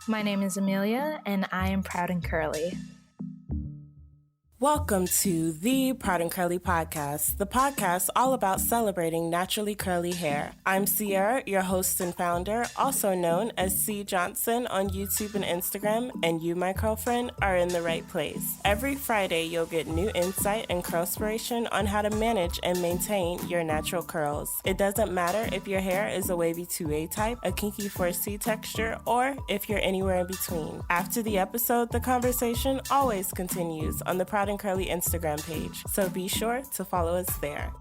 My name is Amelia, and I am proud and curly. Welcome to the Proud and Curly podcast, the podcast all about celebrating naturally curly hair. I'm Sierra, your host and founder, also known as C. Johnson on YouTube and Instagram, and you, my girlfriend, are in the right place. Every Friday, you'll get new insight and curlspiration on how to manage and maintain your natural curls. It doesn't matter if your hair is a wavy 2A type, a kinky 4C texture, or if you're anywhere in between. After the episode, the conversation always continues on the Proud and Curly Instagram page, so be sure to follow us there.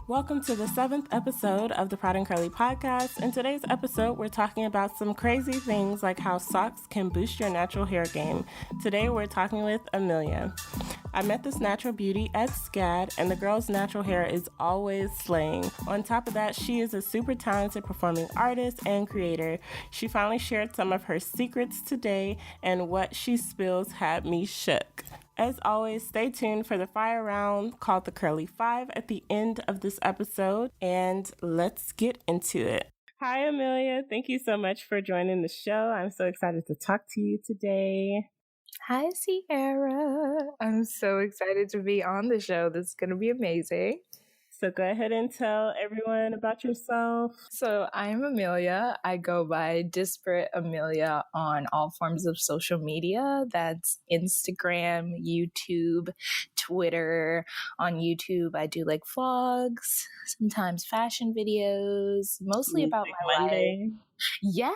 Welcome to the 7th episode of the Proud and Curly podcast. In today's episode, we're talking about some crazy things like how socks can boost your natural hair game. Today, we're talking with Amelia. I met this natural beauty at SCAD, and the girl's natural hair is always slaying. On top of that, she is a super talented performing artist and creator. She finally shared some of her secrets today, and what she spills had me shook. As always, stay tuned for the fire round called the Curly 5 at the end of this episode, and let's get into it. Hi, Amelia. Thank you so much for joining the show. I'm so excited to talk to you today. Hi, Sierra. I'm so excited to be on the show. This is going to be amazing. So go ahead and tell everyone about yourself. So I'm Amelia. I go by Disparate Amelia on all forms of social media. That's Instagram, YouTube, Twitter. On YouTube, I do like vlogs, sometimes fashion videos, mostly about my life. Yes,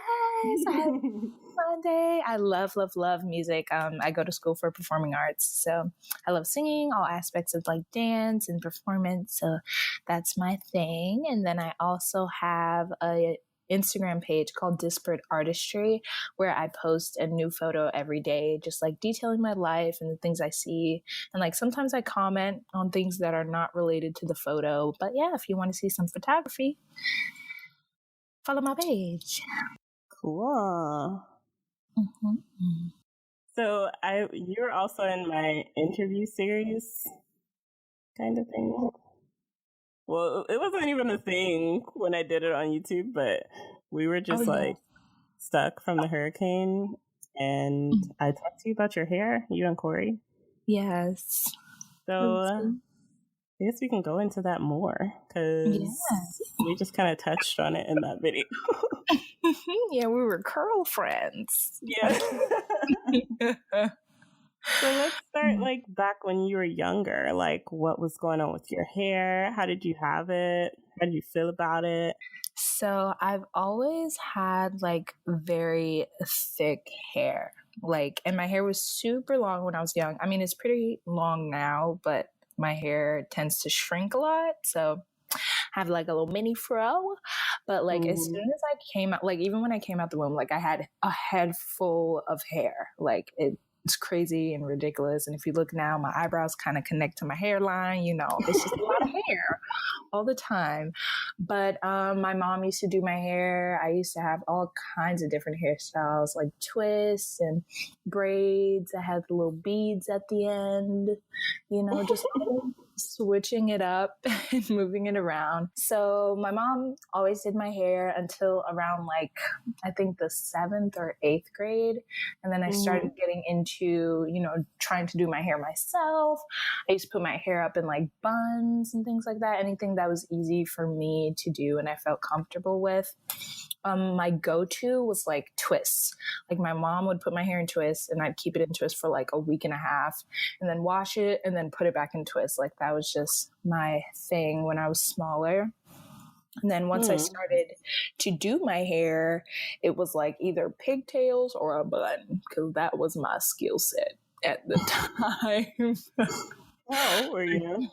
I have Monday. I love music. I go to school for performing arts, so I love singing, all aspects of like dance and performance. So that's my thing. And then I also have a Instagram page called Disparate Artistry, where I post a new photo every day, just like detailing my life and the things I see. And like sometimes I comment on things that are not related to the photo. But yeah, if you want to see some photography, follow my page. Cool. Mm-hmm. So you're also in my interview series kind of thing. Well, it wasn't even a thing when I did it on YouTube, but we were just stuck from the hurricane, and I talked to you about your hair, you and Corey. Yes. So I guess we can go into that more because we just kind of touched on it in that video. Yeah, we were curl friends. Yeah. So let's start like back when you were younger. Like, what was going on with your hair? How did you have it? How did you feel about it? So I've always had like very thick hair. Like, and my hair was super long when I was young. I mean, it's pretty long now, but my hair tends to shrink a lot. So I have like a little mini fro. But like as soon as I came out, like even when I came out the womb, like I had a head full of hair. Like it's crazy and ridiculous. And if you look now, my eyebrows kind of connect to my hairline, you know, it's just a lot of hair all the time. But my mom used to do my hair. I used to have all kinds of different hairstyles, like twists and braids. I had little beads at the end, you know, just switching it up and moving it around. So my mom always did my hair until around like, I think the 7th or 8th grade. And then I started getting into, you know, trying to do my hair myself. I used to put my hair up in like buns and things like that. Anything that was easy for me to do and I felt comfortable with. My go-to was like twists. Like my mom would put my hair in twists and I'd keep it in twists for like a week and a half and then wash it and then put it back in twists. Like that was just my thing when I was smaller. And then once I started to do my hair, it was like either pigtails or a bun because that was my skill set at the time. How old were you?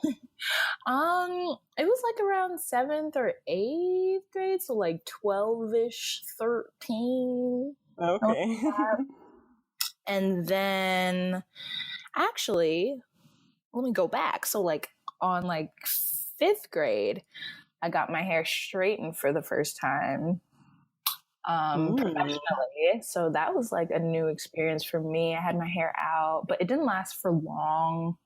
It was like around 7th or 8th grade, so like 12-ish, 13. Okay. And then actually, let me go back. So like on like 5th grade, I got my hair straightened for the first time. Professionally. So that was like a new experience for me. I had my hair out, but it didn't last for long.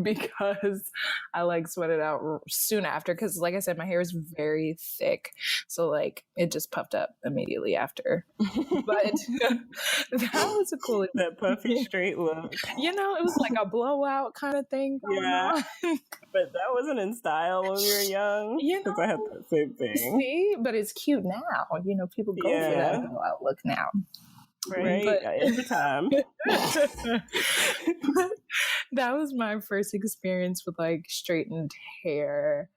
because I like sweated out soon after. Because like I said, my hair is very thick, so like it just puffed up immediately after. But that was a cool that puffy straight look. You know, it was like a blowout kind of thing going on. But that wasn't in style when we were young. You because know, I had the same thing. See, but it's cute now. You know, people go for that blowout look now. Right, but, every time. That was my first experience with like straightened hair.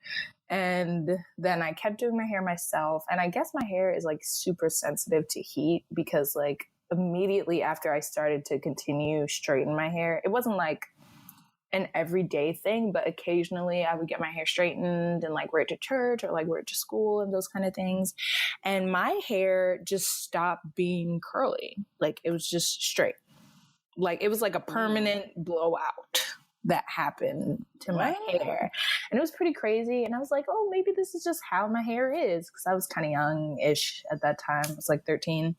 And then I kept doing my hair myself. And I guess my hair is like super sensitive to heat because like immediately after I started to continue straighten my hair, it wasn't like an everyday thing, but occasionally I would get my hair straightened and like wear it to church or like wear it to school and those kind of things. And my hair just stopped being curly. Like it was just straight. Like it was like a permanent blowout that happened to my hair. And it was pretty crazy. And I was like, oh, maybe this is just how my hair is. Cause I was kind of young-ish at that time. I was like 13.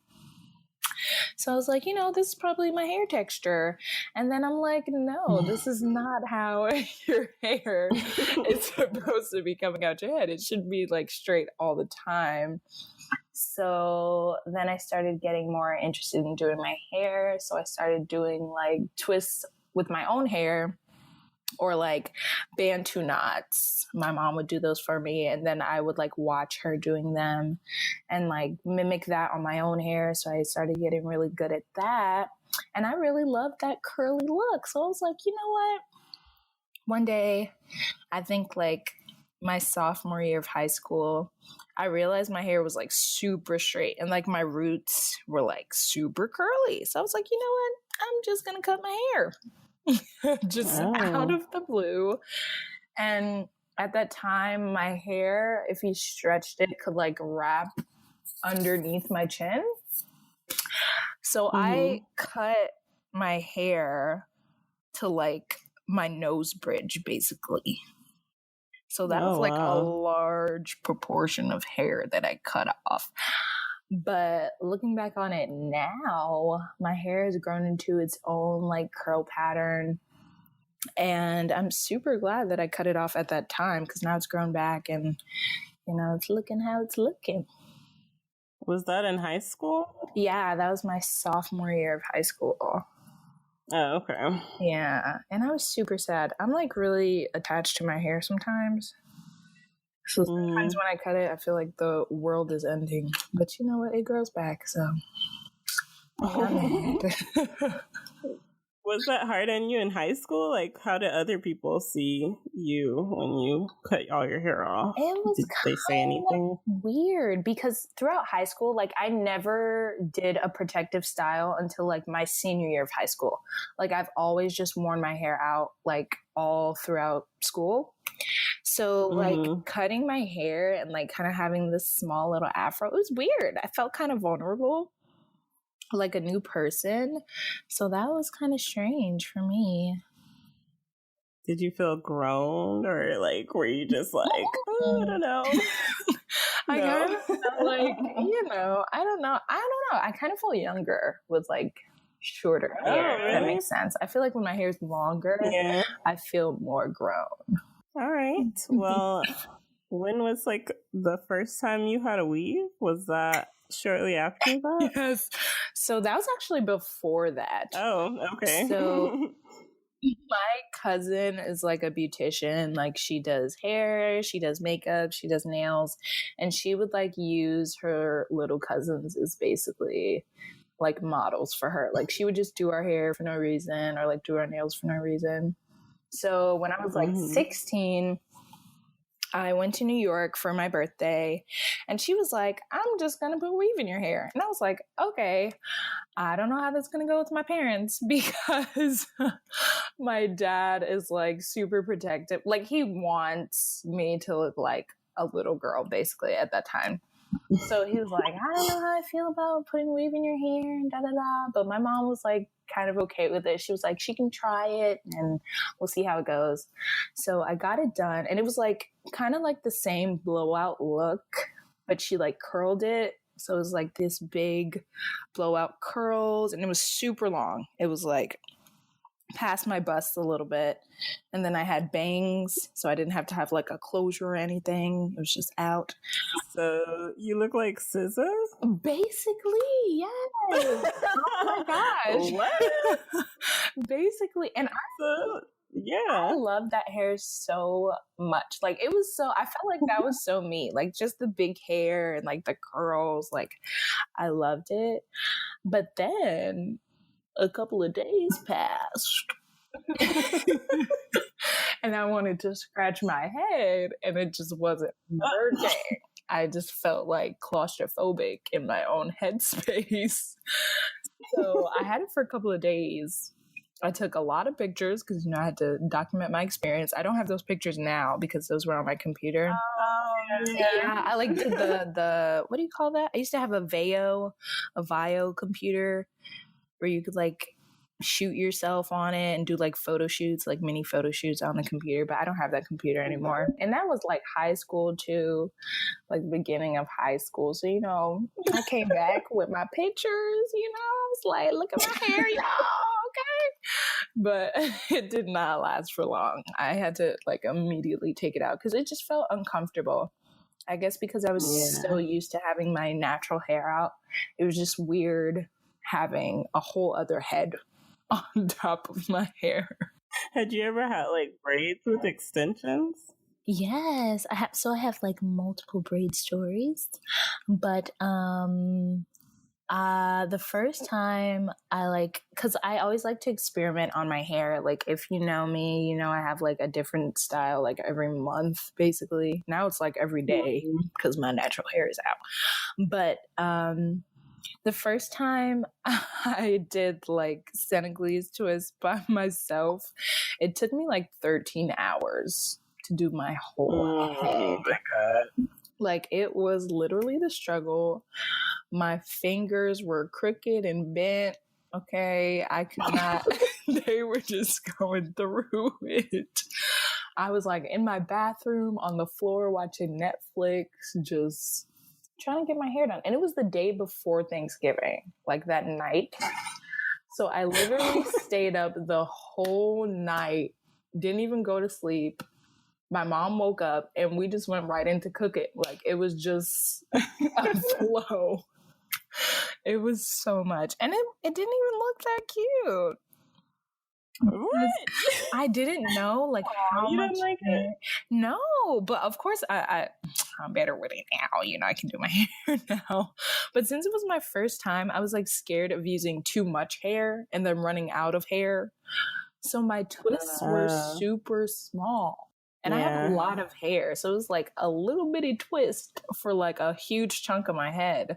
So I was like, you know, this is probably my hair texture. And then I'm like, no, this is not how your hair is supposed to be coming out your head. It should be like straight all the time. So then I started getting more interested in doing my hair. So I started doing like twists with my own hair or like bantu knots. My mom would do those for me. And then I would like watch her doing them and like mimic that on my own hair. So I started getting really good at that. And I really loved that curly look. So I was like, you know what? One day, I think like my sophomore year of high school, I realized my hair was like super straight and like my roots were like super curly. So I was like, you know what? I'm just going to cut my hair. Just out of the blue. And at that time, my hair, if you stretched it, could like wrap underneath my chin. So I cut my hair to like my nose bridge, basically. So that was like a large proportion of hair that I cut off. But looking back on it now, my hair has grown into its own like curl pattern. And I'm super glad that I cut it off at that time because now it's grown back and, you know, it's looking how it's looking. Was that in high school? Yeah, that was my sophomore year of high school. Oh, okay. Yeah. And I was super sad. I'm like really attached to my hair sometimes. So sometimes when I cut it, I feel like the world is ending. But you know what? It grows back, so. Was that hard on you in high school? Like, how did other people see you when you cut all your hair off? It was did they say anything? Weird because throughout high school, like I never did a protective style until like my senior year of high school. Like I've always just worn my hair out like all throughout school. So like cutting my hair and like kind of having this small little afro, it was weird. I felt kind of vulnerable, like a new person. So that was kind of strange for me. Did you feel grown or like were you just like, oh, I don't know? I kind of felt like, you know, I don't know. I kind of feel younger with like shorter hair. Really? If that makes sense. I feel like when my hair is longer, I feel more grown. All right. Well, when was like the first time you had a weave? Was that shortly after that? Yes. So that was actually before that. Oh, okay. So my cousin is like a beautician. Like she does hair, she does makeup, she does nails, and she would like use her little cousins as basically like models for her. Like she would just do our hair for no reason or like do our nails for no reason. So when I was like 16, I went to New York for my birthday and she was like, I'm just going to put weave in your hair. And I was like, okay, I don't know how that's going to go with my parents because my dad is like super protective. Like he wants me to look like a little girl basically at that time. So he was like, I don't know how I feel about putting weave in your hair and da da da. But my mom was like kind of okay with it. She was like, she can try it and we'll see how it goes. So I got it done and it was like kind of like the same blowout look, but she like curled it. So it was like this big blowout curls and it was super long. It was like past my bust a little bit. And then I had bangs, so I didn't have to have like a closure or anything. It was just out. So you look like SZA? Basically, yes. Oh my gosh. What? Basically. And I love that hair so much. Like it was so, I felt like that was so me. Like just the big hair and like the curls. Like I loved it. But then a couple of days passed. And I wanted to scratch my head and it just wasn't working. I just felt like claustrophobic in my own headspace. So I had it for a couple of days. I took a lot of pictures because, I had to document my experience. I don't have those pictures now because those were on my computer. Yeah, I like did the what do you call that? I used to have a Vio computer where you could like shoot yourself on it and do like photo shoots, like mini photo shoots on the computer, but I don't have that computer anymore. And that was like high school too, like the beginning of high school. So, I came back with my pictures, I was like, look at my hair, y'all, okay? But it did not last for long. I had to like immediately take it out because it just felt uncomfortable. I guess because I was so used to having my natural hair out. It was just weird having a whole other head on top of my hair. Had you ever had like braids with extensions? Yes, I have like multiple braid stories, but the first time because I always like to experiment on my hair. Like if you know me, I have like a different style like every month basically. Now it's like every day because my natural hair is out. But the first time I did like Senegalese twist by myself, it took me like 13 hours to do my whole head. Oh my God. Like it was literally the struggle. My fingers were crooked and bent. Okay, I could not, they were just going through it. I was like in my bathroom on the floor watching Netflix, just trying to get my hair done. And it was the day before Thanksgiving, like that night. So I literally stayed up the whole night, didn't even go to sleep. My mom woke up and we just went right into cooking. Like it was just a flow. It was so much. And it didn't even look that cute. What? I didn't know like how you much didn't like hair. it? No, but of course I'm better with it now. I can do my hair now. But since it was my first time, I was like scared of using too much hair and then running out of hair. So my twists were super small. And I have a lot of hair. So it was like a little bitty twist for like a huge chunk of my head.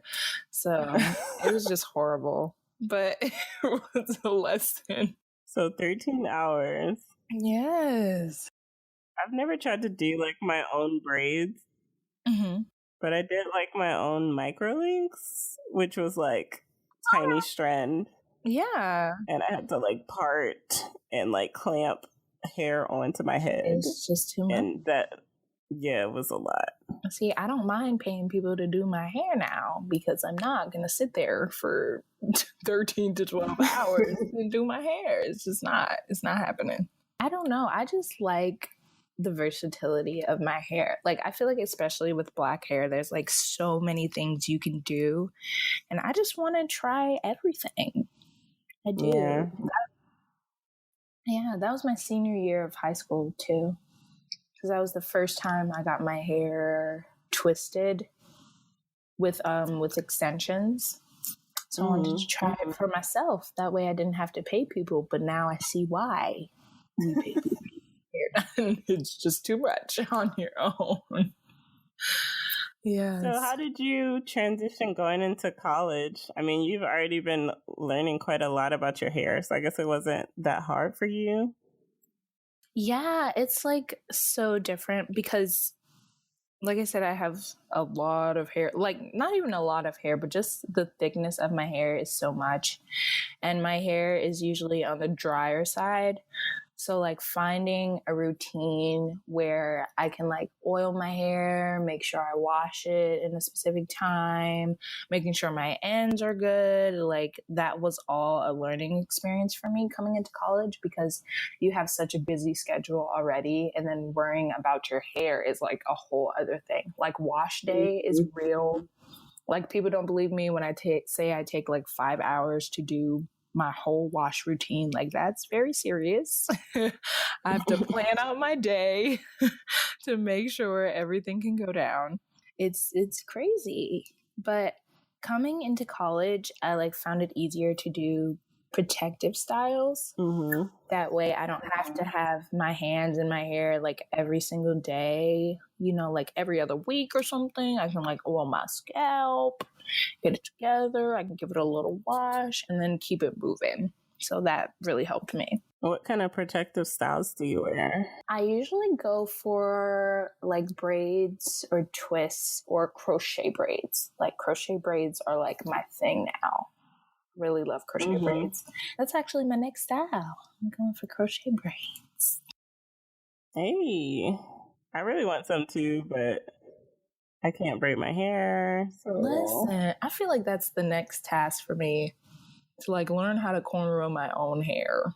So it was just horrible. But it was a lesson. So 13 hours. Yes. I've never tried to do like my own braids, but I did like my own microlinks, which was like tiny strand. Yeah. And I had to like part and like clamp hair onto my head. It's just too much. And that, it was a lot. See, I don't mind paying people to do my hair now because I'm not going to sit there for 13 to 12 hours and do my hair. It's not happening. I don't know. I just like the versatility of my hair. Like, I feel like especially with black hair, there's like so many things you can do. And I just want to try everything. I do. Yeah, that was my senior year of high school too. Because that was the first time I got my hair twisted with extensions. So I wanted to try it for myself. That way I didn't have to pay people. But now I see why we pay people to get hair done. It's just too much on your own. Yes. So how did you transition going into college? I mean, you've already been learning quite a lot about your hair, so I guess it wasn't that hard for you. Yeah, it's like so different because, like I said, I have a lot of hair, like not even a lot of hair, but just the thickness of my hair is so much. And my hair is usually on the drier side. So like finding a routine where I can like oil my hair, make sure I wash it in a specific time, making sure my ends are good. Like that was all a learning experience for me coming into college, because you have such a busy schedule already. And then worrying about your hair is like a whole other thing. Like wash day is real. Like people don't believe me when I say I take like 5 hours to do my whole wash routine. Like that's very serious. I have to plan out my day to make sure everything can go down. It's crazy. But coming into college, I like found it easier to do protective styles. Mm-hmm. That way I don't have to have my hands in my hair like every single day, you know, like every other week or something. I can like oil my scalp, get it together. I can give it a little wash and then keep it moving. So that really helped me. What kind of protective styles do you wear? I usually go for like braids or twists or crochet braids. Like crochet braids are like my thing now. Really love crochet braids. That's actually my next style. I'm going for crochet braids. Hey, I really want some too, but I can't braid my hair. So. Listen, I feel like that's the next task for me, to like learn how to cornrow my own hair.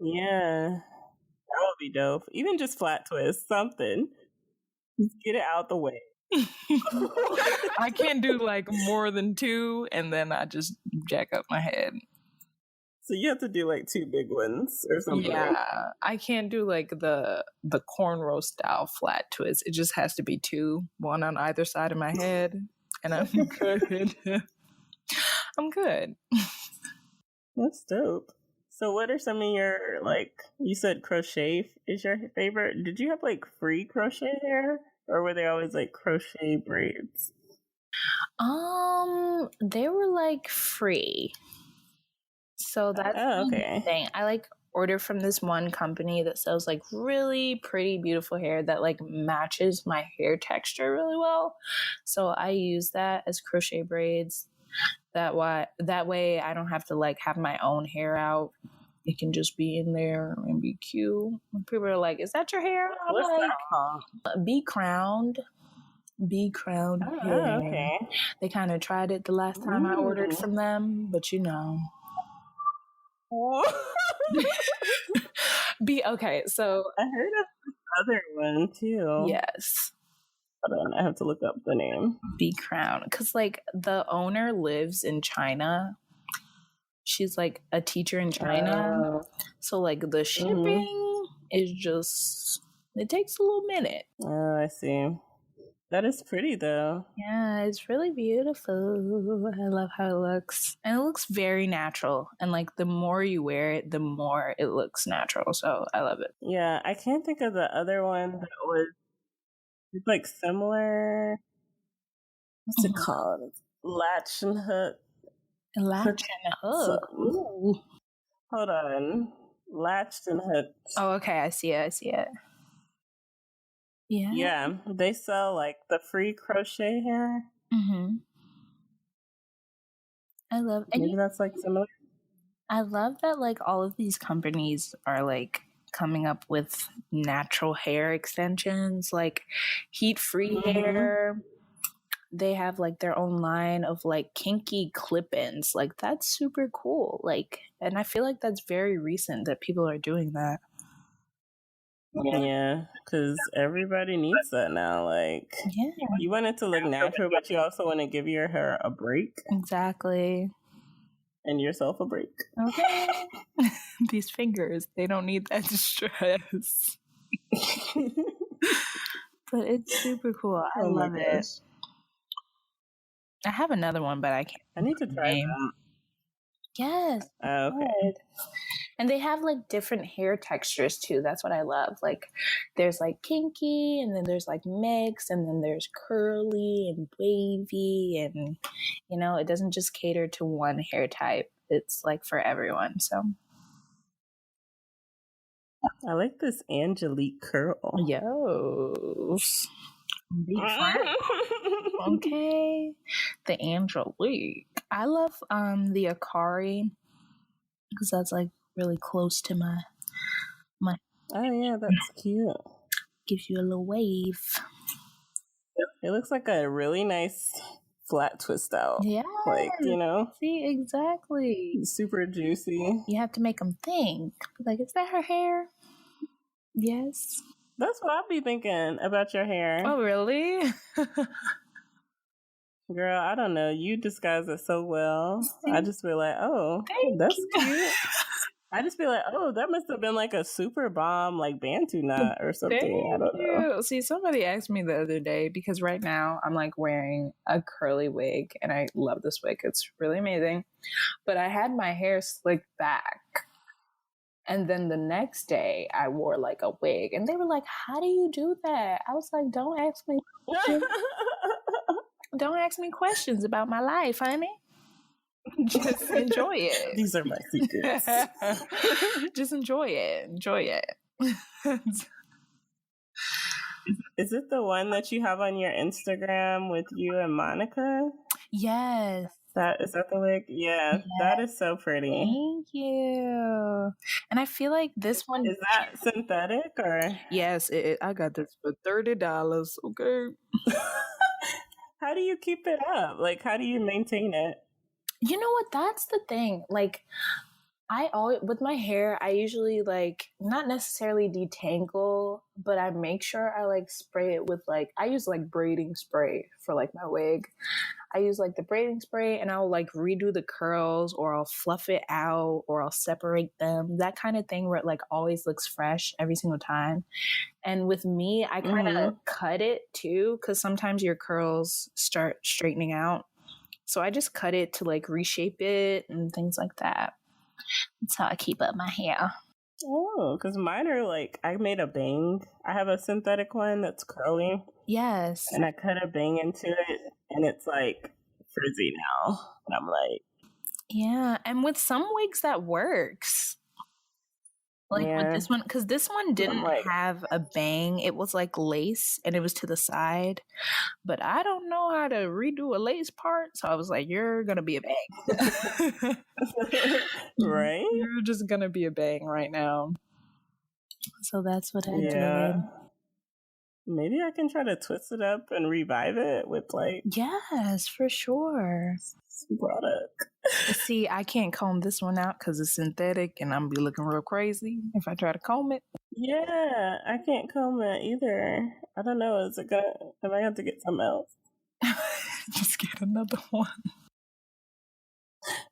Yeah, that would be dope. Even just flat twist, something. Just get it out the way. I can't do like more than 2 and then I just jack up my head. So you have to do like 2 big ones or something. Yeah, I can't do like the cornrow style flat twist. It just has to be 2, one on either side of my head, and I'm good. I'm good. That's dope. So what are some of your, like, you said crochet is your favorite. Did you have like free crochet hair? Or were they always like crochet braids? They were like free. So that's the thing. I like order from this one company that sells like really pretty, beautiful hair that like matches my hair texture really well. So I use that as crochet braids. That way I don't have to like have my own hair out. It can just be in there and be cute. People are like, "Is that your hair?" I'm What's like, that called? Be crowned. Be crowned hair. Oh, okay. They kind of tried it the last time I ordered from them, but you know. Okay, so I heard of this other one too. Yes. Hold on, I have to look up the name. Be crowned, because like the owner lives in China. She's like a teacher in China. So like the shipping is just, it takes a little minute. Oh, I see. That is pretty though. Yeah, it's really beautiful. I love how it looks. And it looks very natural. And like the more you wear it, the more it looks natural. So I love it. Yeah, I can't think of the other one that was like similar. What's it called? Latch and hook. Latch and hook. Ooh. Hold on. Latched and hooked. Oh, okay. I see it. Yeah. Yeah. They sell like the free crochet hair. I love it. Maybe that's like similar. I love that like all of these companies are like coming up with natural hair extensions, like heat-free hair. They have like their own line of like kinky clip-ins. Like that's super cool. Like, and I feel like that's very recent that people are doing that. Yeah, because everybody needs that now. Like, you want it to look natural, but you also want to give your hair a break. Exactly. And yourself a break. Okay. These fingers, they don't need that stress. But it's super cool. I love it. I have another one, but I can't. I need to try that. Yes. Okay. And they have like different hair textures too. That's what I love. Like there's like kinky, and then there's like mixed, and then there's curly and wavy, and you know, it doesn't just cater to one hair type. It's like for everyone. So I like this Angelique curl. Yes. Okay. The Angelique. I love the Akari, because that's like really close to my Oh yeah, that's cute. Gives you a little wave. It looks like a really nice flat twist out. Yeah. Like, See, exactly. super juicy. You have to make them think. Like, is that her hair? Yes. That's what I'll be thinking about your hair. Oh, really? Girl, I don't know. You disguise it so well. See? I just feel like, oh, that's cute. I just feel like, oh, that must have been like a super bomb, like Bantu knot or something. I don't know. See, somebody asked me the other day, because right now I'm like wearing a curly wig and I love this wig. It's really amazing. But I had my hair slicked back. And then the next day I wore like a wig and they were like, how do you do that? I was like, don't ask me questions. Don't ask me questions about my life, honey. Just enjoy it. These are my secrets. Just enjoy it. Enjoy it. Is it the one that you have on your Instagram with you and Monica? Yes. Is that the wig? Yeah, that is so pretty. Thank you. And I feel like this one... Is that synthetic or? Yes, I got this for $30. Okay. How do you keep it up? Like, how do you maintain it? You know what? That's the thing. Like, with my hair, I usually like not necessarily detangle, but I make sure I like spray it with like, I use like braiding spray for like my wig. I use like the braiding spray and I'll like redo the curls or I'll fluff it out or I'll separate them. That kind of thing where it like always looks fresh every single time. And with me, I kind of cut it too, because sometimes your curls start straightening out. So I just cut it to like reshape it and things like that. That's how I keep up my hair. Oh, because mine are like, I made a bang. I have a synthetic one that's curly. Yes. And I cut a bang into it and it's like frizzy now. And I'm like. Yeah. And with some wigs that works. Like with this one, because this one didn't have a bang. It was like lace and it was to the side. But I don't know how to redo a lace part. So I was like, you're going to be a bang. Right? You're just going to be a bang right now. So that's what I did. Maybe I can try to twist it up and revive it with like. Yes, for sure. Product. See, I can't comb this one out because it's synthetic and I'm gonna be looking real crazy if I try to comb it. Yeah, I can't comb it either. I don't know. Am I gonna have to get something else? Just get another one.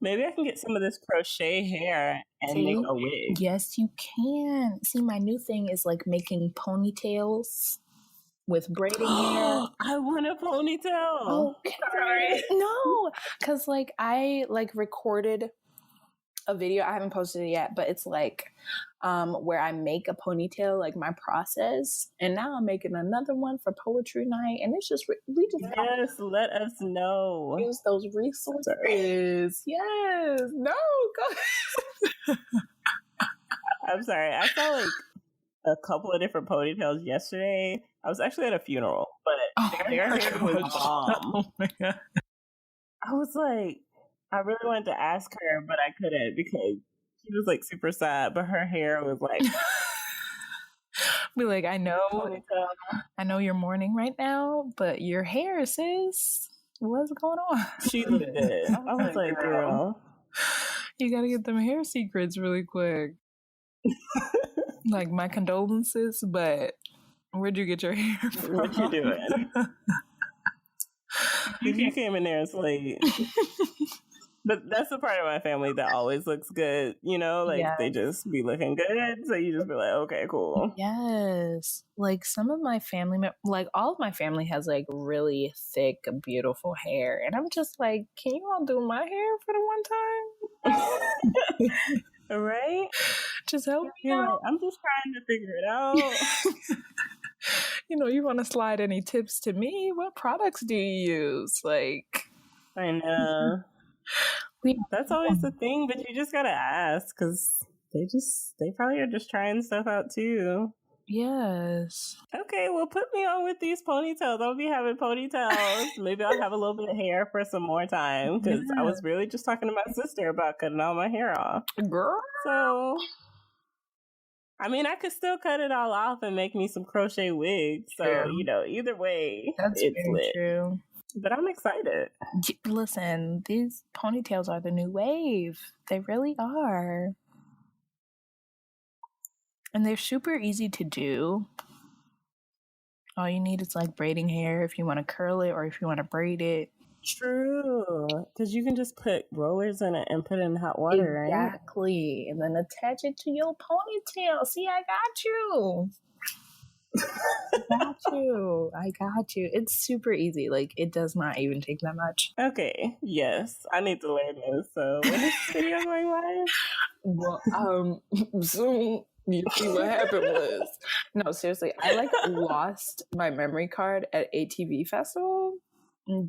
Maybe I can get some of this crochet hair and make a wig. Yes, you can. See, my new thing is like making ponytails with braiding hair. I want a ponytail. Oh, sorry. No, because like I like recorded a video. I haven't posted it yet, but it's like where I make a ponytail, like my process. And now I'm making another one for poetry night, and it's just let us know. Use those resources. Sorry. Yes. No. Go. I'm sorry. I saw like a couple of different ponytails yesterday. I was actually at a funeral, but their hair was bomb. Oh my God. I was like, I really wanted to ask her, but I couldn't because she was like super sad, but her hair was like. Be like, I know you're mourning right now, but your hair, sis, what's going on? She did. I was like, girl, you gotta get them hair secrets really quick. Like, my condolences, but where'd you get your hair from? What you doing? You came in there, it's late. But that's the part of my family that always looks good, you know? Like, they just be looking good, so you just be like, okay, cool. Yes. Like, some of my family, like, all of my family has, like, really thick, beautiful hair. And I'm just like, can you all do my hair for the one time? Right? Just help me out. Like, I'm just trying to figure it out. You know, you want to slide any tips to me? What products do you use? Like, I know. That's always the thing, but you just gotta ask because they probably are just trying stuff out too. Yes. Okay, well, put me on with these ponytails. I'll be having ponytails. Maybe I'll have a little bit of hair for some more time because I was really just talking to my sister about cutting all my hair off. Girl. So I mean, I could still cut it all off and make me some crochet wigs. So, True. Either way, That's it's very lit. true. But I'm excited. Listen, these ponytails are the new wave. They really are. And they're super easy to do. All you need is like braiding hair if you want to curl it or if you want to braid it. True. Because you can just put rollers in it and put it in hot water, right? Exactly. And then attach it to your ponytail. See, I got you. I got you. It's super easy. Like, it does not even take that much. Okay. Yes. I need to learn this. So when is this video going live? Well, soon. You see what happened was, no, seriously, I lost my memory card at ATV Festival.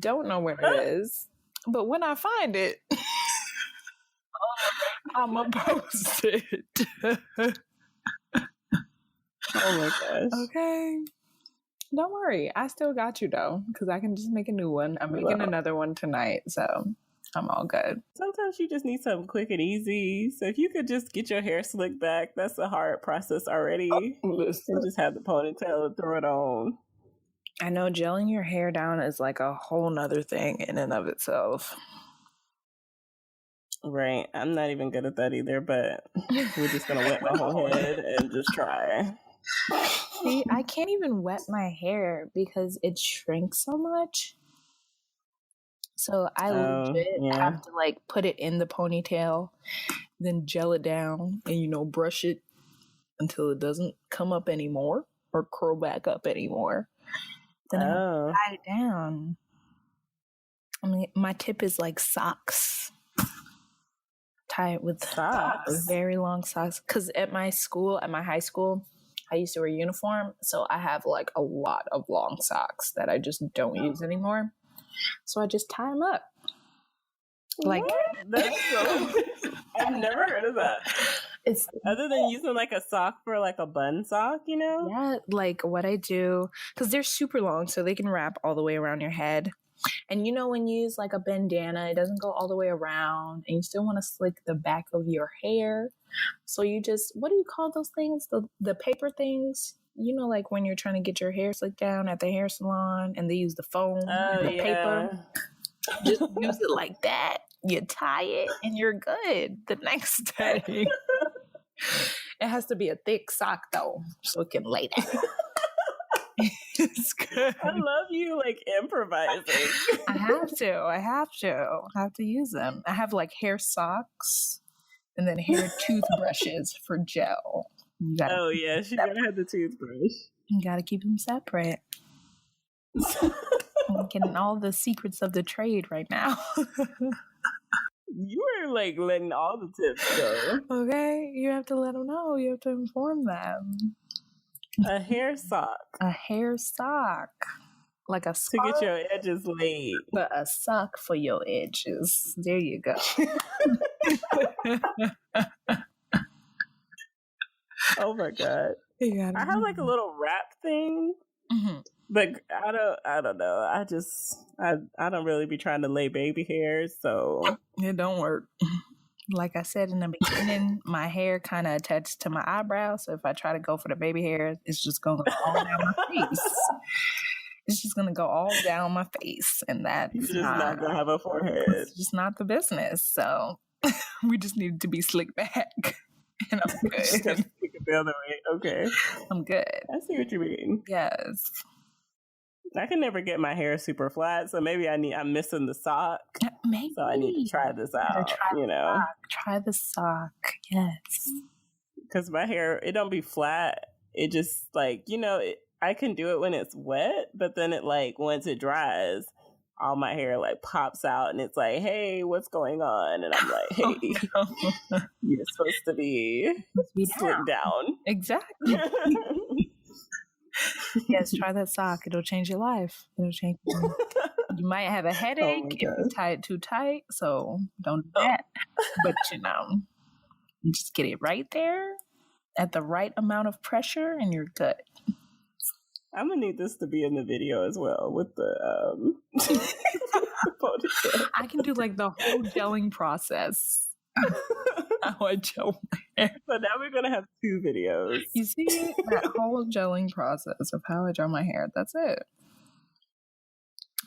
Don't know where it is, but when I find it, I'm gonna post it. Oh my gosh. Okay. Don't worry. I still got you though, because I can just make a new one. I'm making another one tonight, so I'm all good. Sometimes you just need something quick and easy. So if you could just get your hair slicked back, that's a hard process already. Listen. And just have the ponytail and throw it on. I know gelling your hair down is like a whole nother thing in and of itself. Right. I'm not even good at that either, but we're just going to wet my whole head and just try. See, I can't even wet my hair because it shrinks so much. So I legit have to put it in the ponytail, then gel it down and, brush it until it doesn't come up anymore or curl back up anymore. Then I tie it down. I mean, my tip is like socks. Tie it with socks. Very long socks. Because at my high school, I used to wear a uniform. So I have a lot of long socks that I just don't use anymore. So I just tie them up. That's so... I've never heard of that. It's other than using a sock for a bun sock, Yeah, what I do, because they're super long, so they can wrap all the way around your head. And when you use a bandana, it doesn't go all the way around, and you still want to slick the back of your hair. So you just, what do you call those things? The paper things? When you're trying to get your hair slicked down at the hair salon and they use the foam and the paper. Just use it like that. You tie it and you're good the next day. It has to be a thick sock though, so it can lay down. It's good. I love you improvising. I have to use them. I have hair socks and then hair toothbrushes for gel. She's gonna have the toothbrush. You gotta keep them separate. I'm getting all the secrets of the trade right now. You are letting all the tips go. Okay, you have to let them know. You have to inform them. A hair sock. A hair sock. Like a sock. To get your edges laid. But a sock for your edges. There you go. Oh my God. I have a little wrap thing. Mm-hmm. But I don't know. I don't really be trying to lay baby hairs, so it don't work. Like I said in the beginning, my hair kind of attached to my eyebrow, so if I try to go for the baby hair, it's just going to go all down my face. It's just going to go all down my face, and that's just not going to have a forehead. It's just not the business. So we just need to be slicked back, and I'm good. Just have to stick it the other way. Okay, I'm good. I see what you mean. Yes. I can never get my hair super flat, so maybe I'm missing the sock. Maybe. So I need to try this out. Try the sock. Yes. Because my hair, it don't be flat. It just I can do it when it's wet, but then it once it dries, all my hair pops out, and it's hey, what's going on? And I'm hey, you're supposed to be slicked down. Exactly. Yes, try that sock. It'll change your life. It'll change you. You might have a headache if you tie it too tight, so don't do that. But you just get it right there at the right amount of pressure, and you're good. I'm gonna need this to be in the video as well with the ponytail. I can do the whole gelling process. how I gel my hair. So now we're going to have 2 videos. You see that whole gelling process of how I gel my hair. That's it.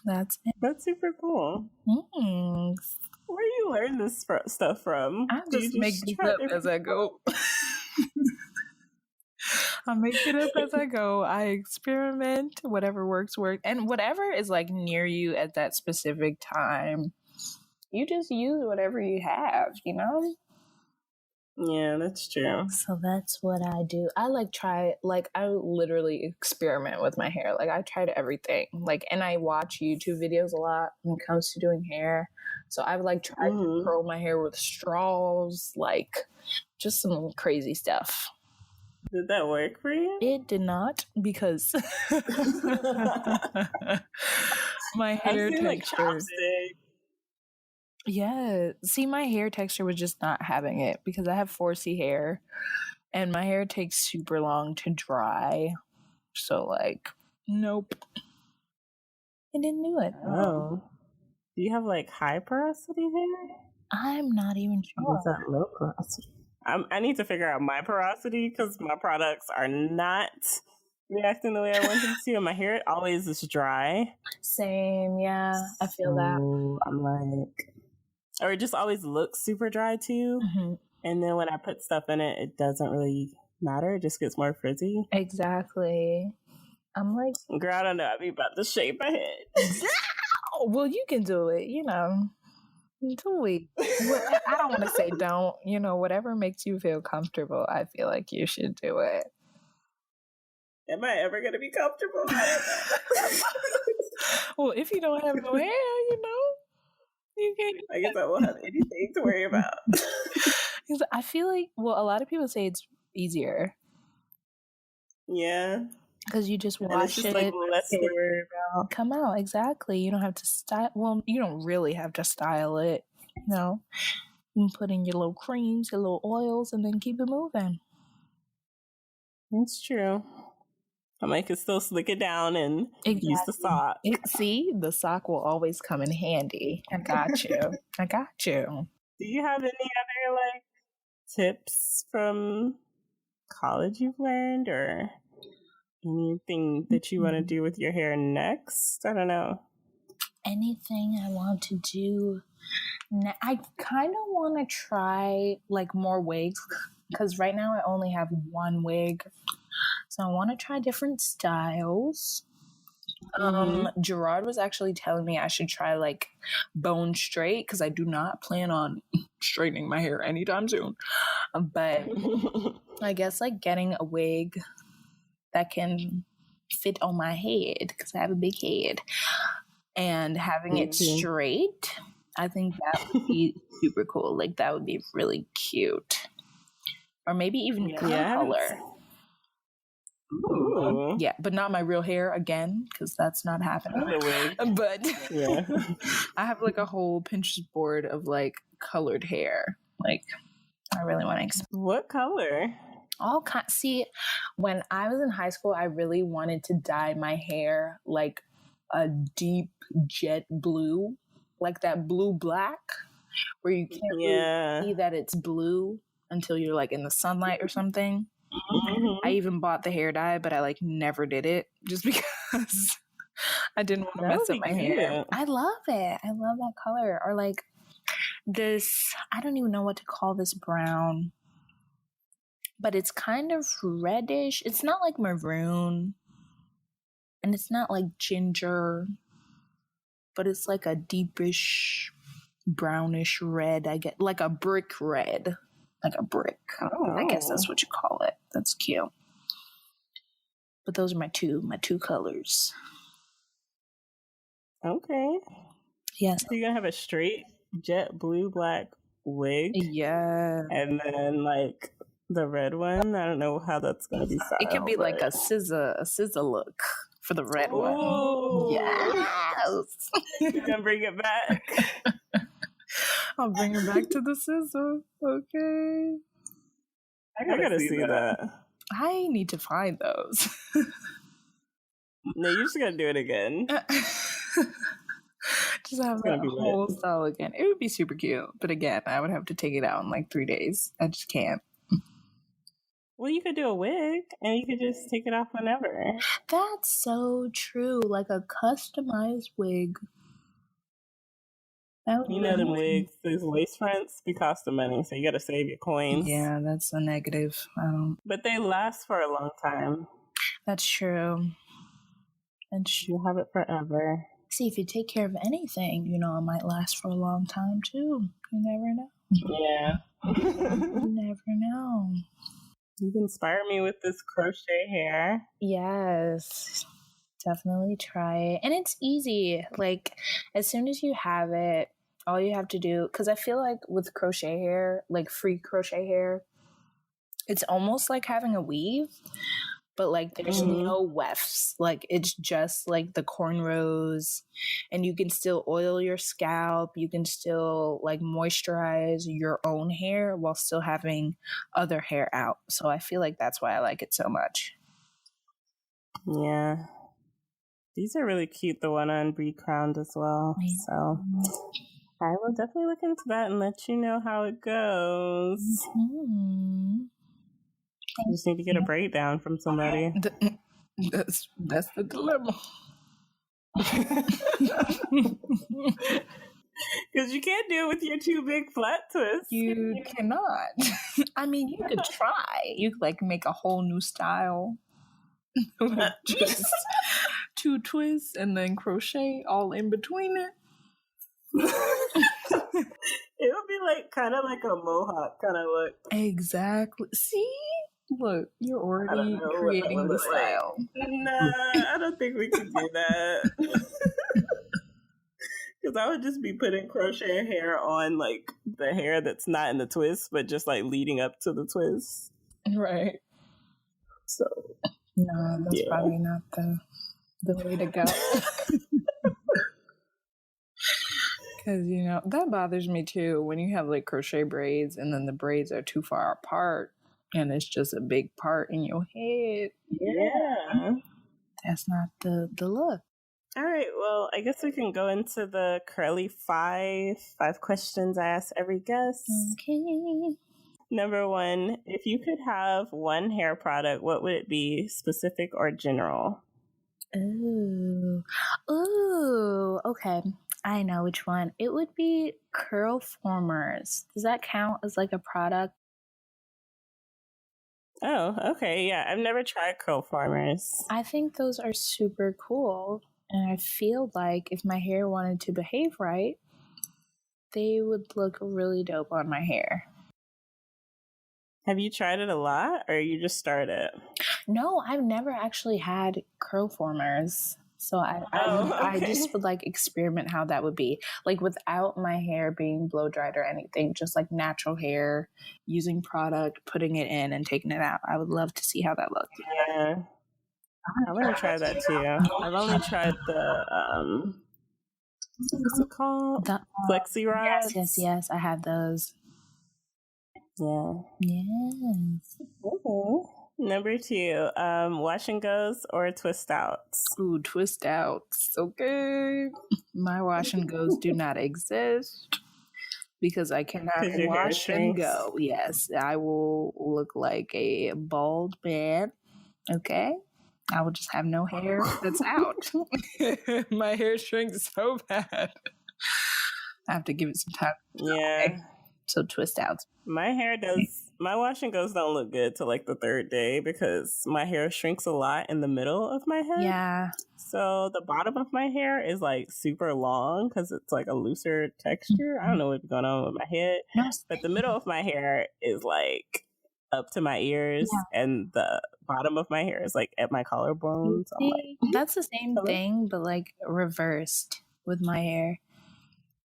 That's it. That's super cool. Thanks. Where do you learn this stuff from? I just make it up as I go. I make it up as I go. I experiment. Whatever works. And whatever is like near you at that specific time, you just use whatever you have, you know? Yeah, that's true. So that's what I do. I I literally experiment with my hair. Like I tried everything. Like, and I watch YouTube videos a lot when it comes to doing hair. So I've like tried to curl my hair with straws, like just some crazy stuff. Did that work for you? It did not, because my hair texture. Yeah. See, my hair texture was just not having it because I have 4C hair and my hair takes super long to dry. So, like, nope. I didn't do it. Oh. Do you have, like, high porosity hair? I'm not even sure. Or is that low porosity? I need to figure out my porosity because my products are not reacting the way I want them to. And my hair always is dry. Same, yeah. I feel that. I'm like... Or it just always looks super dry too. Mm-hmm. And then when I put stuff in it, it doesn't really matter. It just gets more frizzy. Exactly. I'm like... Girl, I don't know. I'm about to shave my head. Well, you can do it, you know. Do it. Well, I don't want to say don't. You know, whatever makes you feel comfortable, I feel like you should do it. Am I ever going to be comfortable? Well, if you don't have no hair, you know, you can. I guess I won't have anything to worry about. I feel like, well, a lot of people say it's easier. Yeah. Because you just wash it. Like less to worry about. Come out, exactly. You don't have to style. Well, you don't really have to style it. You know, you can put in your little creams, your little oils, and then keep it moving. That's true. I can still slick it down and use the sock. See, the sock will always come in handy. I got you. I got you. Do you have any other like tips from college you've learned, or anything that you want to do with your hair next? I don't know. Anything I want to do. I kind of want to try like more wigs, because right now I only have one wig. So I want to try different styles. Gerard was actually telling me I should try like bone straight, because I do not plan on straightening my hair anytime soon. But I guess like getting a wig that can fit on my head, because I have a big head, and having it straight, I think that would be super cool. Like that would be really cute. Or maybe even color. Ooh. Yeah, but not my real hair again, because that's not happening. But yeah. I have like a whole Pinterest board of like colored hair. Like I really want to explore. What color? All kinds. See, when I was in high school, I really wanted to dye my hair like a deep jet blue, like that blue black, where you can't really see that it's blue until you're like in the sunlight or something. Mm-hmm. I even bought the hair dye, but I like never did it just because I didn't want to mess up my hair. I love it. I love that color. Or like this, I don't even know what to call this brown, but it's kind of reddish. It's not like maroon, and it's not like ginger, but it's like a deepish brownish red. I get like a brick red. Like a brick. Oh. I guess that's what you call it. That's cute. But those are my two colors. Okay. Yes. So you're gonna have a straight jet blue black wig. Yeah. And then like the red one. I don't know how that's gonna be styled. It could be like a scissor look for the red one. Yes. You're gonna bring it back. I'll bring it back to the scissor. Okay. I gotta see that. I need to find those. No, you're just gonna do it again. Just have that whole style again. It would be super cute. But again, I would have to take it out in like 3 days. I just can't. Well, you could do a wig and you could just take it off whenever. That's so true. Like a customized wig. You know, them wigs, those lace fronts, be costing money, so you got to save your coins. Yeah, that's a negative. But they last for a long time. That's true. And you'll have it forever. See, if you take care of anything, you know, it might last for a long time too. You never know. Yeah. You never know. You've inspired me with this crochet hair. Yes. Definitely try it. And it's easy. Like, as soon as you have it, all you have to do, because I feel like with crochet hair, like free crochet hair, it's almost like having a weave, but like there's no wefts. Like, it's just like the cornrows, and you can still oil your scalp. You can still like moisturize your own hair while still having other hair out. So I feel like that's why I like it so much. Yeah. These are really cute, the one on Brie Crowned as well. So I will definitely look into that and let you know how it goes. Mm-hmm. I just need to get a breakdown from somebody. That's the dilemma. Because you can't do it with your two big flat twists. You cannot. I mean, you could try. You could like make a whole new style. Just 2 twists and then crochet all in between it. It would be like kind of like a mohawk kind of look. Exactly. See? Look, you're already creating the style. Nah, I don't think we can do that. Because I would just be putting crochet hair on like the hair that's not in the twist, but just like leading up to the twist. Right. So no, that's probably not the way to go. Because, you know, that bothers me too when you have like crochet braids and then the braids are too far apart and it's just a big part in your head. Yeah. That's not the look. All right. Well, I guess we can go into the curly five questions I ask every guest. Okay. Number 1, if you could have one hair product, what would it be, specific or general? Ooh, okay. I know which one. It would be curl formers. Does that count as like a product? Oh, okay. Yeah, I've never tried curl formers. I think those are super cool. And I feel like if my hair wanted to behave right, they would look really dope on my hair. Have you tried it a lot or you just started? No, I've never actually had curl formers. So I just would like experiment how that would be. Like without my hair being blow dried or anything, just like natural hair, using product, putting it in and taking it out. I would love to see how that looks. Yeah. I want to try that too. I've only tried the, what's it called? Flexi rods? Yes. I have those. Yeah. Yes. Okay. Number 2, wash and goes or twist outs? Ooh, twist outs. Okay. My wash and goes do not exist because I cannot wash and go. Yes, I will look like a bald man. Okay. I will just have no hair that's out. My hair shrinks so bad. I have to give it some time. Yeah. Okay. So twist outs. My wash and goes don't look good till like the 3rd day because my hair shrinks a lot in the middle of my head. Yeah. So the bottom of my hair is like super long because it's like a looser texture. I don't know what's going on with my head. No. But the middle of my hair is like up to my ears and the bottom of my hair is like at my collarbones. So like, that's the same thing, but like reversed with my hair.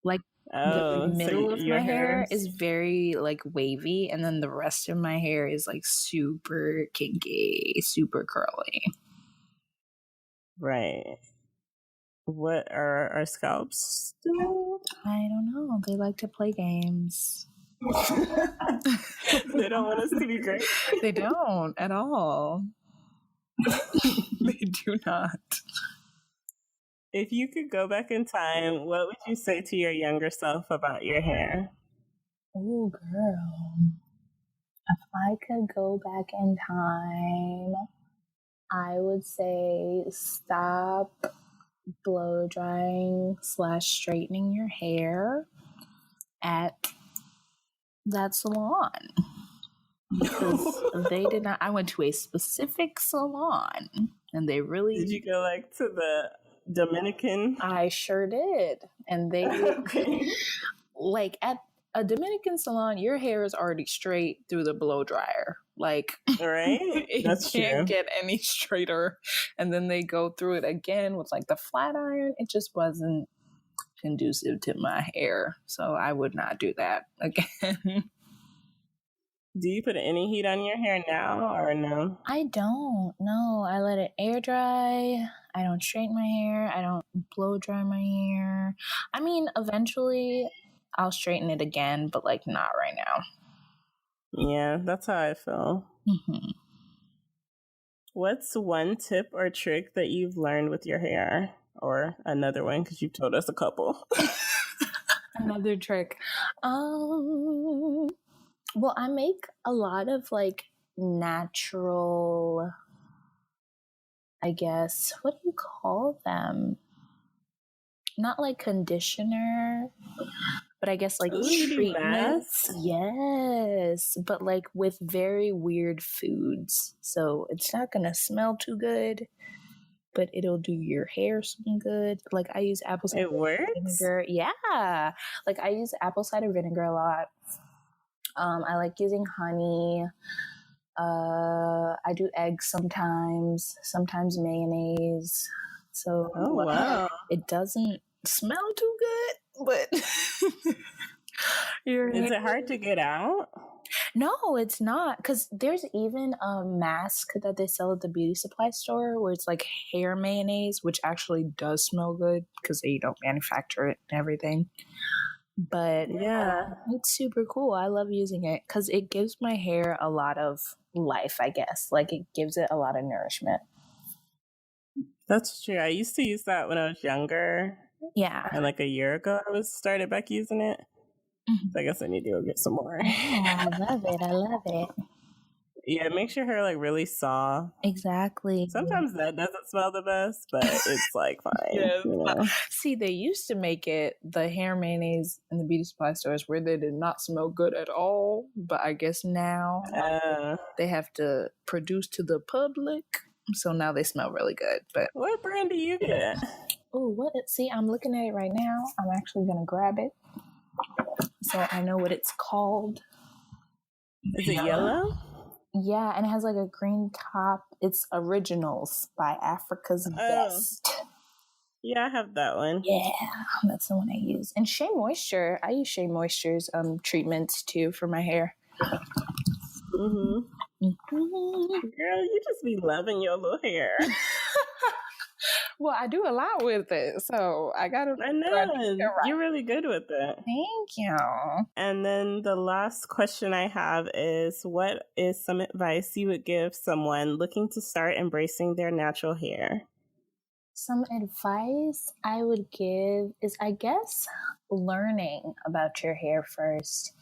Like the middle of my hair is very like wavy, and then the rest of my hair is like super kinky, super curly. Right. What are our scalps doing? I don't know. They like to play games. They don't want us to be great. They don't at all. They do not. If you could go back in time, what would you say to your younger self about your hair? Oh, girl. If I could go back in time, I would say stop blow drying / straightening your hair at that salon. Because they did not. I went to a specific salon and they really. Did you go like to the Dominican? I sure did. And they like at a Dominican salon, your hair is already straight through the blow dryer. Like, right? It can't get any straighter. And then they go through it again with like the flat iron. It just wasn't conducive to my hair. So I would not do that again. Do you put any heat on your hair now or no? I don't. No, I let it air dry. I don't straighten my hair. I don't blow dry my hair. I mean, eventually I'll straighten it again, but like not right now. Yeah, that's how I feel. Mm-hmm. What's one tip or trick that you've learned with your hair? Or another one, because you've told us a couple. Another trick. Well, I make a lot of like natural, I guess, what do you call them? Not like conditioner, but I guess like treatments. Yes, but like with very weird foods. So it's not going to smell too good, but it'll do your hair some good. Like I use apple cider vinegar. Yeah. Like I use apple cider vinegar a lot. I like using honey. I do eggs sometimes mayonnaise. So wow. It doesn't smell too good, but is it hard to get out? No, it's not. Because there's even a mask that they sell at the beauty supply store where it's like hair mayonnaise, which actually does smell good because they don't manufacture it and everything. But yeah, it's super cool. I love using it because it gives my hair a lot of life, I guess. Like it gives it a lot of nourishment. That's true. I used to use that when I was younger. Yeah. And like a year ago, I started back using it. Mm-hmm. So I guess I need to go get some more. I love it. Yeah, it makes your hair like really soft. Exactly. Sometimes that doesn't smell the best, but it's like fine. Yes. You know? See, they used to make it the hair mayonnaise in the beauty supply stores where they did not smell good at all. But I guess now they have to produce to the public. So now they smell really good. But what brand do you get? Oh, what? See, I'm looking at it right now. I'm actually going to grab it. So I know what it's called. Is it yellow? Yeah, and it has like a green top. It's Originals by Africa's Best. Yeah, I have that one. Yeah, that's the one I use. And Shea Moisture. I use Shea Moisture's treatments too for my hair. Mm-hmm. Girl, you just be loving your little hair. Well, I do a lot with it, so I gotta. I know you're really good with it. Thank you. And then the last question I have is, what is some advice you would give someone looking to start embracing their natural hair? Some advice I would give is, I guess, learning about your hair first.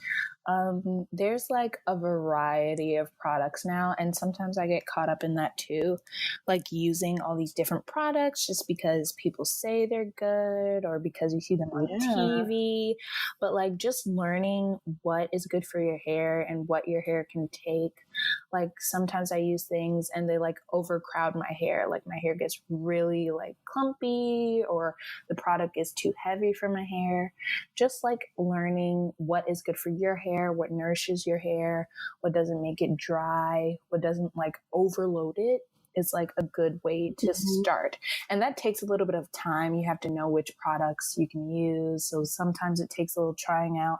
There's like a variety of products now, and sometimes I get caught up in that too, like using all these different products just because people say they're good or because you see them on TV, but like just learning what is good for your hair and what your hair can take. Like sometimes I use things and they like overcrowd my hair, like my hair gets really like clumpy or the product is too heavy for my hair. Just like learning what is good for your hair, what nourishes your hair, what doesn't make it dry, what doesn't like overload it is like a good way to start. And that takes a little bit of time. You have to know which products you can use. So sometimes it takes a little trying out.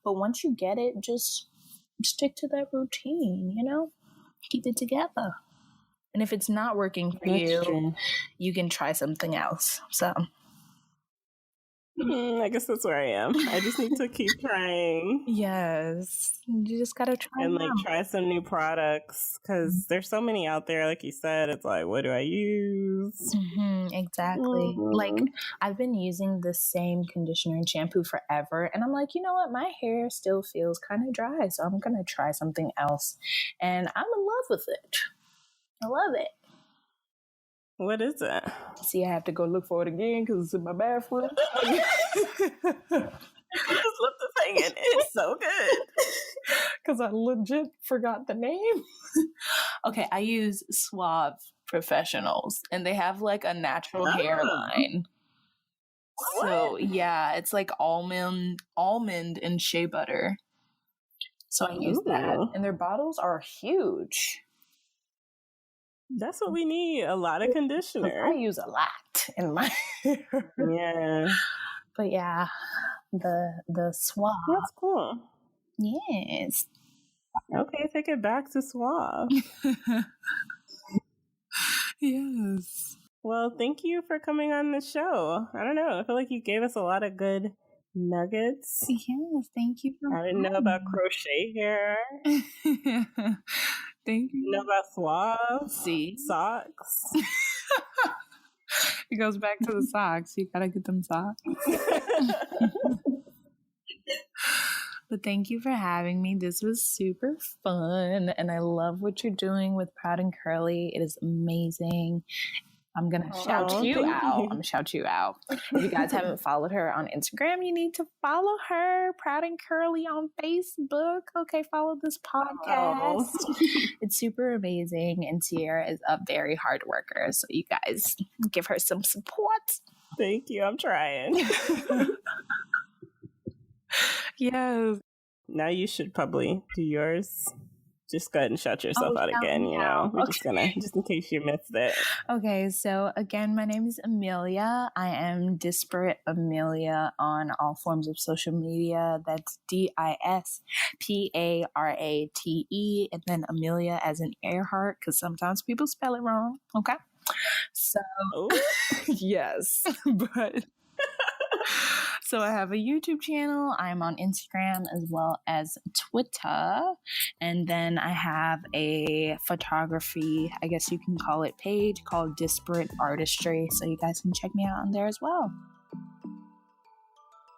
But once you get it, just stick to that routine, you know? Keep it together. And if it's not working for you, you can try something else. So I guess that's where I am. I just need to keep trying. Yes. You just gotta try and them out. try some new products because there's so many out there. Like you said, it's like, what do I use? Exactly. Like, I've been using the same conditioner and shampoo forever, and I'm like, you know what? My hair still feels kind of dry, so I'm gonna try something else, and I'm in love with it. I love it. What is it? See, I have to go look for it again because it's in my bathroom. You just left the thing in. It's so good. Because I legit forgot the name. Okay, I use Suave Professionals, and they have like a natural hairline. What? So yeah, it's like almond and shea butter. So I use that, and their bottles are huge. That's what we need. A lot of conditioner. I use a lot in my hair. Yeah. But yeah, the Suave. That's cool. Yes. Okay, take it back to Suave. Yes. Well, thank you for coming on the show. I don't know. I feel like you gave us a lot of good nuggets. Yes, thank you for I didn't know about crochet hair. Thank you. Know about Suave? See? Socks. It goes back to the socks. You gotta get them socks. But thank you for having me. This was super fun, and I love what you're doing with Proud and Curly. It is amazing. I'm gonna shout you out. I'm gonna shout you out. If you guys haven't followed her on Instagram, you need to follow her. Proud and Curly on Facebook. Okay, follow this podcast. It's super amazing, and Sierra is a very hard worker. So you guys give her some support. Thank you. I'm trying. Yes. Now you should probably do yours. Just go ahead and shout yourself out again, you know. We're just in case you missed it. Okay, so again, my name is Amelia. I am Disparate Amelia on all forms of social media. That's DISPARATE, and then Amelia as in Earhart, because sometimes people spell it wrong. Okay, so yes, but. So I have a YouTube channel. I'm on Instagram as well as Twitter. And then I have a photography, I guess you can call it, page called Disparate Artistry. So you guys can check me out on there as well.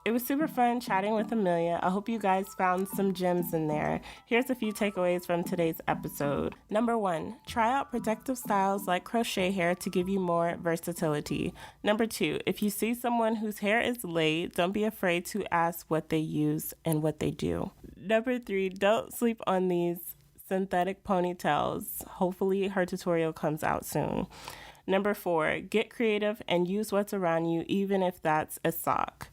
It was super fun chatting with Amelia. I hope you guys found some gems in there. Here's a few takeaways from today's episode. Number 1, try out protective styles like crochet hair to give you more versatility. Number 2, if you see someone whose hair is laid, don't be afraid to ask what they use and what they do. Number 3, don't sleep on these synthetic ponytails. Hopefully her tutorial comes out soon. Number 4, get creative and use what's around you, even if that's a sock.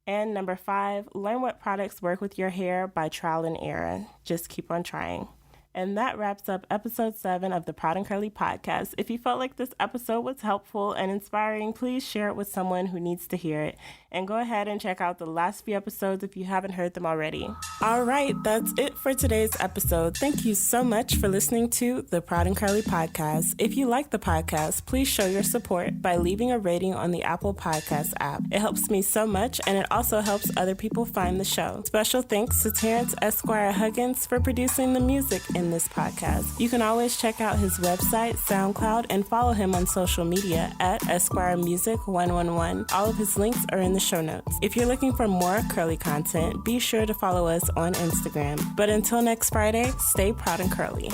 And number 5, learn what products work with your hair by trial and error. Just keep on trying. And that wraps up episode 7 of the Proud and Curly podcast. If you felt like this episode was helpful and inspiring, please share it with someone who needs to hear it. And go ahead and check out the last few episodes if you haven't heard them already. All right, that's it for today's episode. Thank you so much for listening to the Proud and Curly podcast. If you like the podcast, please show your support by leaving a rating on the Apple Podcast app. It helps me so much, and it also helps other people find the show. Special thanks to Terrence, Esquire, Huggins for producing the music in this podcast. You can always check out his website, SoundCloud, and follow him on social media at Esquire Music 111. All of his links are in the show notes. If you're looking for more curly content, be sure to follow us on Instagram. But until next Friday, stay proud and curly.